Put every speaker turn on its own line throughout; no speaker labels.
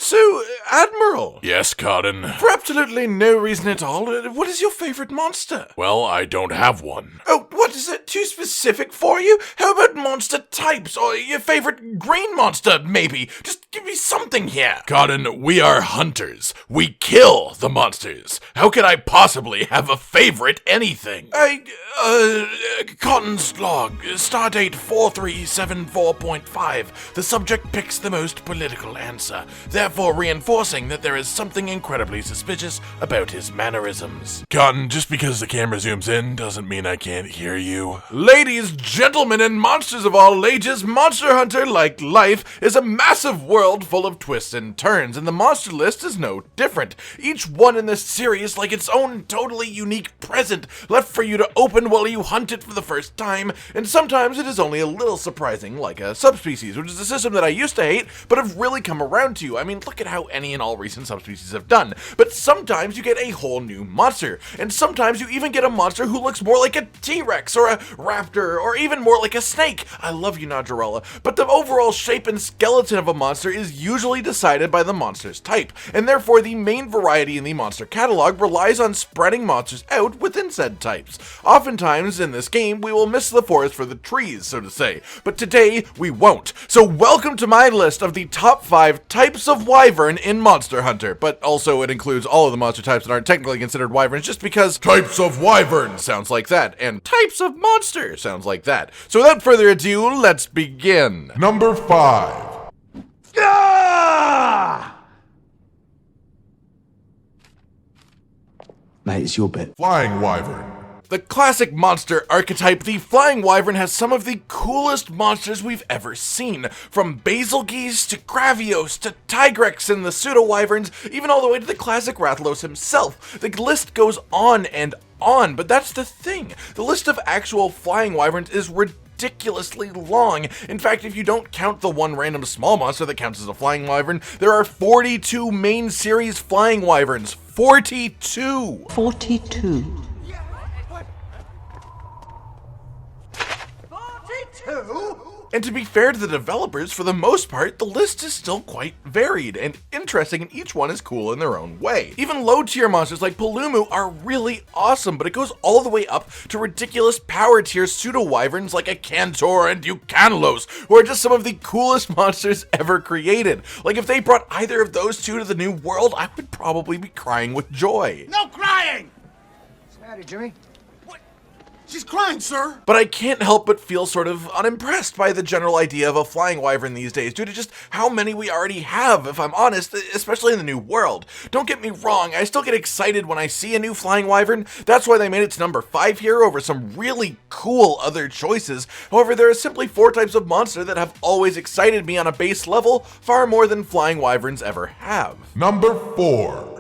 So, Admiral.
Yes, Cotton.
For absolutely no reason at all, what is your favorite monster?
Well, I don't have one.
Oh, what, is that too specific for you? How about monster types, or your favorite green monster, maybe? Just give me something here.
Cotton, we are hunters. We kill the monsters. How could I possibly have a favorite anything?
Cotton's log, stardate 4374.5. The subject picks the most political answer, therefore reinforcing that there is something incredibly suspicious about his mannerisms.
Cotton, just because the camera zooms in doesn't mean I can't hear you.
Ladies, gentlemen, and monsters of all ages, Monster Hunter, like life, is a massive world full of twists and turns, and the monster list is no different. Each one in this series like its own totally unique present, left for you to open while you hunt it for the first time, and sometimes it is only a little surprising, like a subspecies, which is a system that I used to hate, but have really come around to. I mean, look at how any and all recent subspecies have done. But sometimes you get a whole new monster, and sometimes you even get a monster who looks more like a T-Rex, or a raptor, or even more like a snake. I love you, Najarala, but the overall shape and skeleton of a monster is usually decided by the monster's type, and therefore the main variety in the monster catalog relies on spreading monsters out within said types. Oftentimes in this game, we will miss the forest for the trees, so to say, but today we won't. So welcome to my list of the top 5 types of wyvern in Monster Hunter, but also it includes all of the monster types that aren't technically considered wyverns just because types of wyvern sounds like that, and types of monster sounds like that. So without further ado, let's begin.
Number 5.
Mate, it's your bit.
Flying Wyvern.
The classic monster archetype, the Flying Wyvern has some of the coolest monsters we've ever seen. From Basilgeese to Gravios to Tigrex and the Pseudo-Wyverns, even all the way to the classic Rathalos himself. The list goes on and on, but that's the thing. The list of actual Flying Wyverns is ridiculously long. In fact, if you don't count the one random small monster that counts as a Flying Wyvern, there are 42 main series Flying Wyverns. 42!
42.
42? And to be fair to the developers, for the most part, the list is still quite varied and interesting, and each one is cool in their own way. Even low-tier monsters like Palumu are really awesome, but it goes all the way up to ridiculous power-tier pseudo-wyverns like a Cantor and Eucanulos, who are just some of the coolest monsters ever created. Like, if they brought either of those two to the new world, I would probably be crying with joy.
No crying!
What's the matter, Jimmy?
She's crying, sir!
But I can't help but feel sort of unimpressed by the general idea of a Flying Wyvern these days due to just how many we already have, if I'm honest, especially in the new world. Don't get me wrong, I still get excited when I see a new Flying Wyvern. That's why they made it to number 5 here over some really cool other choices. However, there are simply 4 types of monster that have always excited me on a base level, far more than Flying Wyverns ever have.
Number 4.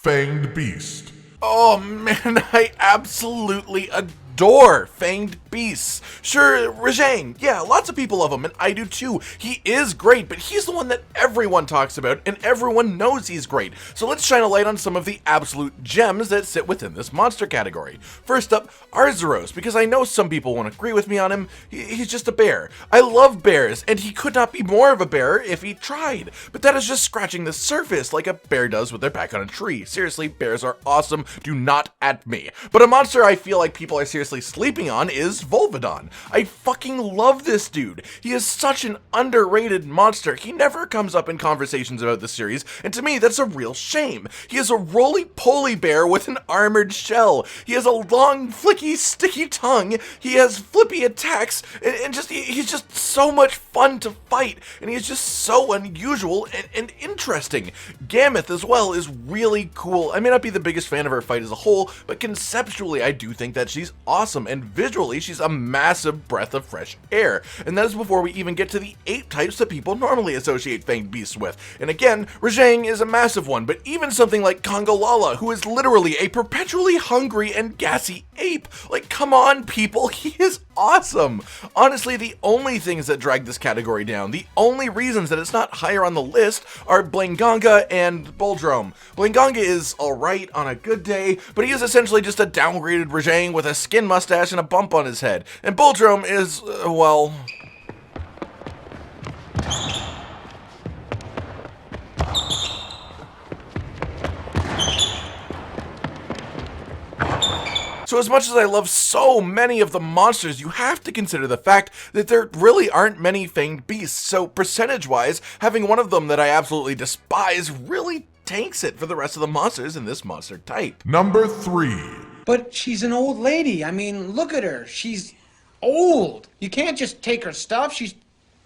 Fanged Beast.
Oh man, I absolutely adore Fanged Beasts. Sure, Rajang, yeah, lots of people love him, and I do too. He is great, but he's the one that everyone talks about, and everyone knows he's great. So let's shine a light on some of the absolute gems that sit within this monster category. First up, Arzuros, because I know some people won't agree with me on him. He's just a bear. I love bears, and he could not be more of a bear if he tried. But that is just scratching the surface like a bear does with their back on a tree. Seriously, bears are awesome. Do not at me. But a monster I feel like people are seriously sleeping on is Volvidon. I fucking love this dude. He is such an underrated monster. He never comes up in conversations about the series, and to me that's a real shame. He is a roly-poly bear with an armored shell. He has a long, flicky, sticky tongue. He has flippy attacks, and he's just so much fun to fight, and he's just so unusual and interesting. Gammoth as well is really cool. I may not be the biggest fan of her fight as a whole, but conceptually I do think that she's awesome, and visually she's a massive breath of fresh air. And that is before we even get to the 8 types that people normally associate Fanged Beasts with. And again, Rajang is a massive one, but even something like Kongolala, who is literally a perpetually hungry and gassy ape. Like, come on people, he is awesome. Honestly, the only things that drag this category down, the only reasons that it's not higher on the list are Blinganga and Boldrome. Blinganga is alright on a good day, but he is essentially just a downgraded Rajang with a skin mustache and a bump on his head. And Boldrome is, well... So as much as I love so many of the monsters, you have to consider the fact that there really aren't many Fanged Beasts, so percentage-wise, having one of them that I absolutely despise really tanks it for the rest of the monsters in this monster type.
Number 3.
But she's an old lady. I mean, look at her. She's old. You can't just take her stuff. She's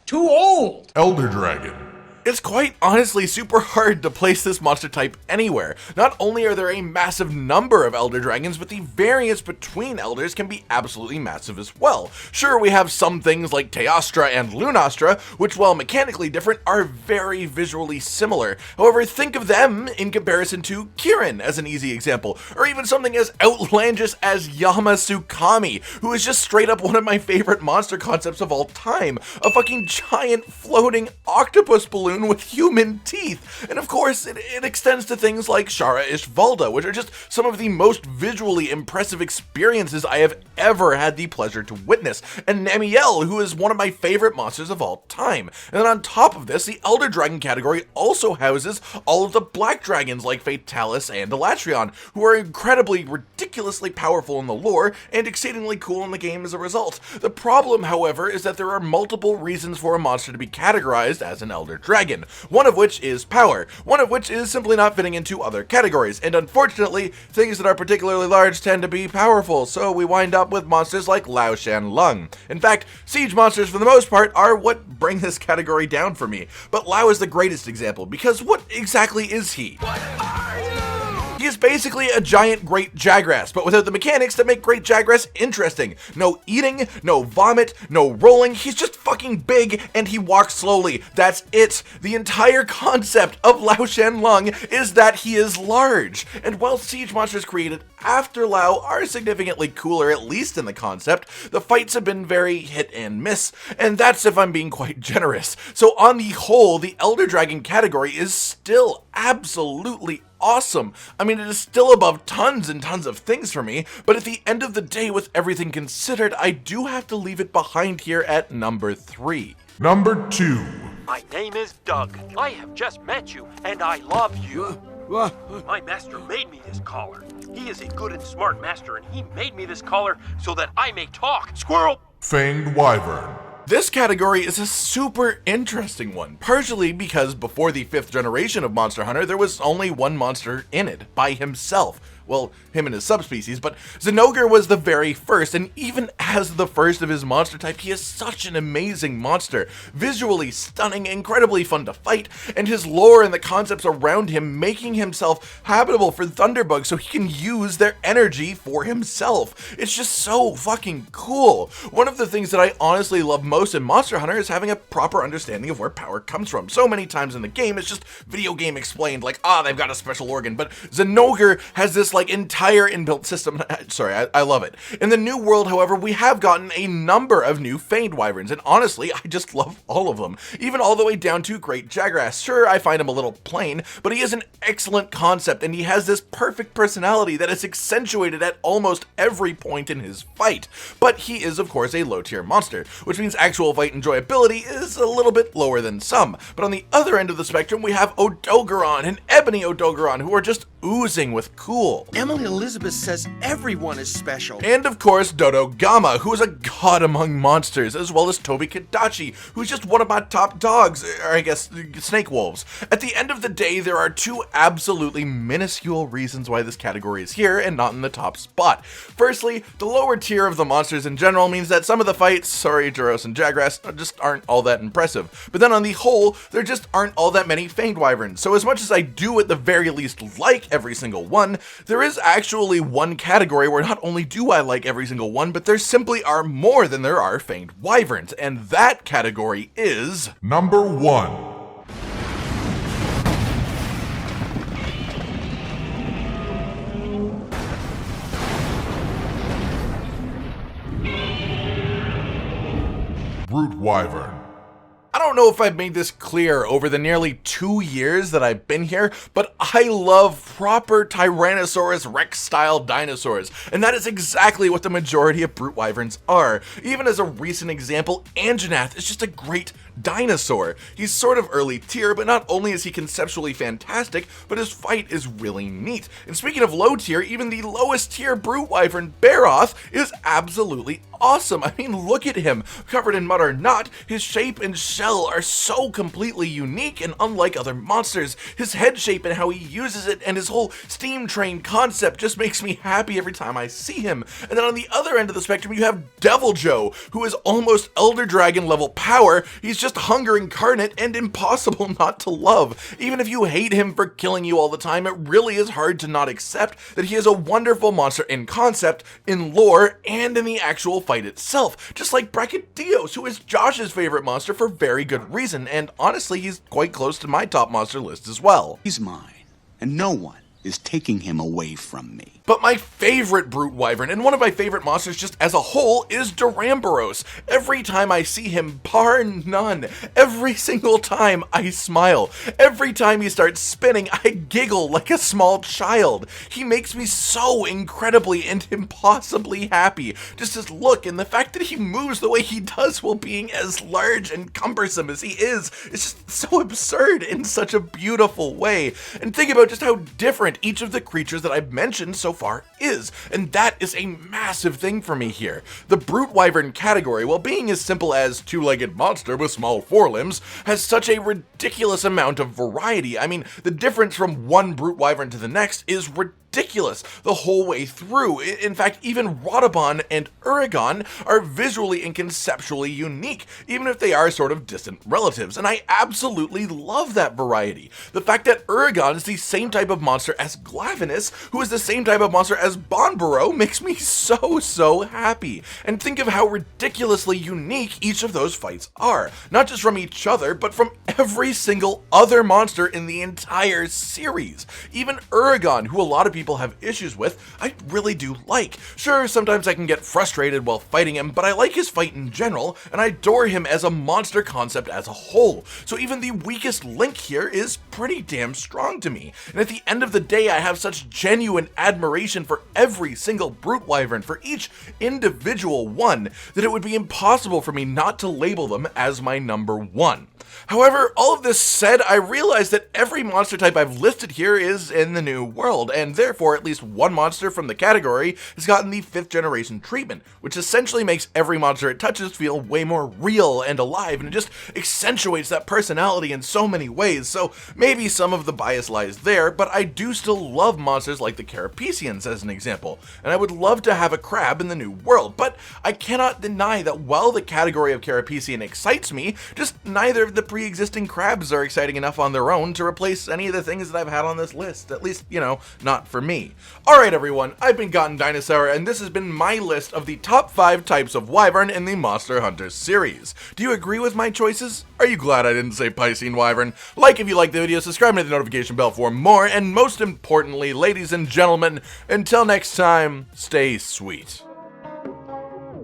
too old.
Elder Dragon.
It's quite honestly super hard to place this monster type anywhere. Not only are there a massive number of Elder Dragons, but the variance between Elders can be absolutely massive as well. Sure, we have some things like Teostra and Lunastra, which while mechanically different, are very visually similar. However, think of them in comparison to Kirin as an easy example, or even something as outlandish as Yamasukami, who is just straight up one of my favorite monster concepts of all time. A fucking giant floating octopus balloon with human teeth. And of course, it extends to things like Shara Ishvalda, which are just some of the most visually impressive experiences I have ever had the pleasure to witness. And Namiel, who is one of my favorite monsters of all time. And then on top of this, the Elder Dragon category also houses all of the black dragons like Fatalis and Elatrion, who are incredibly, ridiculously powerful in the lore and exceedingly cool in the game as a result. The problem, however, is that there are multiple reasons for a monster to be categorized as an Elder Dragon. One of which is power, one of which is simply not fitting into other categories, and unfortunately, things that are particularly large tend to be powerful, so we wind up with monsters like Lao Shan Lung. In fact, siege monsters for the most part are what bring this category down for me, but Lao is the greatest example, because what exactly is he? He is basically a giant great Jagras, but without the mechanics that make great Jagras interesting. No eating, no vomit, no rolling, he's just fucking big and he walks slowly. That's it. The entire concept of Lao Shan Lung is that he is large. And while siege monsters created after Lao are significantly cooler, at least in the concept, the fights have been very hit and miss, and that's if I'm being quite generous. So on the whole, the Elder Dragon category is still absolutely awesome. I mean, it is still above tons and tons of things for me, but at the end of the day, with everything considered, I do have to leave it behind here at number 3.
Number 2.
My name is Doug. I have just met you, and I love you. My master made me this collar. He is a good and smart master, and he made me this collar so that I may talk. Squirrel!
Fanged Wyvern.
This category is a super interesting one, partially because before the 5th generation of Monster Hunter, there was only one monster in it, by himself. Well, him and his subspecies, but Zinogre was the very first, and even as the first of his monster type, he is such an amazing monster. Visually stunning, incredibly fun to fight, and his lore and the concepts around him making himself habitable for Thunderbugs so he can use their energy for himself. It's just so fucking cool. One of the things that I honestly love most in Monster Hunter is having a proper understanding of where power comes from. So many times in the game, it's just video game explained, like, they've got a special organ, but Zinogre has this, like, entire inbuilt system. Sorry, I love it. In the new world, however, we have gotten a number of new Fanged Wyverns, and honestly, I just love all of them. Even all the way down to Great Jagras. Sure, I find him a little plain, but he is an excellent concept, and he has this perfect personality that is accentuated at almost every point in his fight. But he is, of course, a low-tier monster, which means actual fight enjoyability is a little bit lower than some. But on the other end of the spectrum, we have Odogaron and Ebony Odogaron, who are just oozing with cool.
Emily Elizabeth says everyone is special.
And of course, Dodo Gama, who is a god among monsters, as well as Tobi Kadachi, who's just one of my top dogs, or I guess, snake wolves. At the end of the day, there are two absolutely minuscule reasons why this category is here and not in the top spot. Firstly, the lower tier of the monsters in general means that some of the fights, sorry, Duros and Jagras, just aren't all that impressive. But then on the whole, there just aren't all that many Fanged Wyverns. So as much as I do at the very least like every single one, there is actually one category where not only do I like every single one, but there simply are more than there are Fanged Wyverns, and that category is...
Number 1. Wyvern.
I don't know if I've made this clear over the nearly 2 years that I've been here, but I love proper Tyrannosaurus Rex style dinosaurs, and that is exactly what the majority of Brute Wyverns are. Even as a recent example, Anjanath is just a great dinosaur. He's sort of early tier, but not only is he conceptually fantastic, but his fight is really neat. And speaking of low tier, even the lowest tier Brute Wyvern, Baroth, is absolutely awesome. I mean, look at him. Covered in mud or not, his shape and shell are so completely unique and unlike other monsters. His head shape and how he uses it and his whole steam train concept just makes me happy every time I see him. And then on the other end of the spectrum, you have Deviljho, who is almost Elder Dragon level power. He's just hunger incarnate and impossible not to love. Even if you hate him for killing you all the time, it really is hard to not accept that he is a wonderful monster in concept, in lore, and in the actual fight itself. Just like Brachydios, who is Josh's favorite monster for very good reason, and honestly, he's quite close to my top monster list as well.
He's mine, and no one is taking him away from me.
But my favorite Brute Wyvern, and one of my favorite monsters just as a whole, is Duramboros. Every time I see him, bar none, every single time I smile. Every time he starts spinning, I giggle like a small child. He makes me so incredibly and impossibly happy. Just his look and the fact that he moves the way he does while being as large and cumbersome as he is just so absurd in such a beautiful way. And think about just how different each of the creatures that I've mentioned so far is, and that is a massive thing for me here. The Brute Wyvern category, while being as simple as two-legged monster with small forelimbs, has such a ridiculous amount of variety. I mean, the difference from one Brute Wyvern to the next is ridiculous the whole way through. In fact, even Radabon and Uragon are visually and conceptually unique, even if they are sort of distant relatives, and I absolutely love that variety. The fact that Uragon is the same type of monster as Glavenus, who is the same type of monster as Bonboro, makes me so happy. And think of how ridiculously unique each of those fights are, not just from each other, but from every single other monster in the entire series. Even Uragon, who a lot of people have issues with, I really do like. Sure, sometimes I can get frustrated while fighting him, but I like his fight in general, and I adore him as a monster concept as a whole. So even the weakest link here is pretty damn strong to me. And at the end of the day, I have such genuine admiration for every single Brute Wyvern, for each individual one, that it would be impossible for me not to label them as my number one. However, all of this said, I realize that every monster type I've listed here is in the new world, and therefore at least one monster from the category has gotten the 5th generation treatment, which essentially makes every monster it touches feel way more real and alive, and it just accentuates that personality in so many ways. So maybe some of the bias lies there, but I do still love monsters like the Carapacians as an example, and I would love to have a crab in the new world. But I cannot deny that while the category of Carapacian excites me, just neither of the pre-existing crabs are exciting enough on their own to replace any of the things that I've had on this list, at least, you know, not for me. Alright everyone, I've been Gotten Dinosaur, and this has been my list of the top 5 types of Wyvern in the Monster Hunter series. Do you agree with my choices? Are you glad I didn't say Piscine Wyvern? Like if you like the video, subscribe and hit the notification bell for more, and most importantly, ladies and gentlemen, until next time, stay sweet.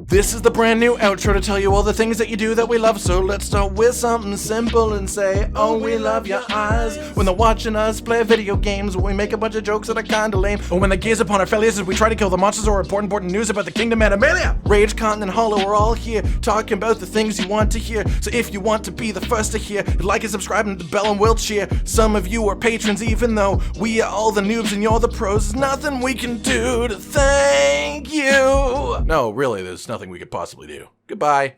This is the brand new outro to tell you all the things that you do that we love, so let's start with something simple and say, oh, we love your eyes. When they're watching us play video games, we make a bunch of jokes that are kinda lame, or when they gaze upon our failures as we try to kill the monsters or important news about the Kingdom Animalia. Rage, Continent, Hollow, we're all here, talking about the things you want to hear, so if you want to be the first to hear, like and subscribe and the bell and we'll cheer. Some of you are patrons, even though we are all the noobs and you're the pros, there's nothing we can do to thank you. No, really, there's nothing we could possibly do. Goodbye.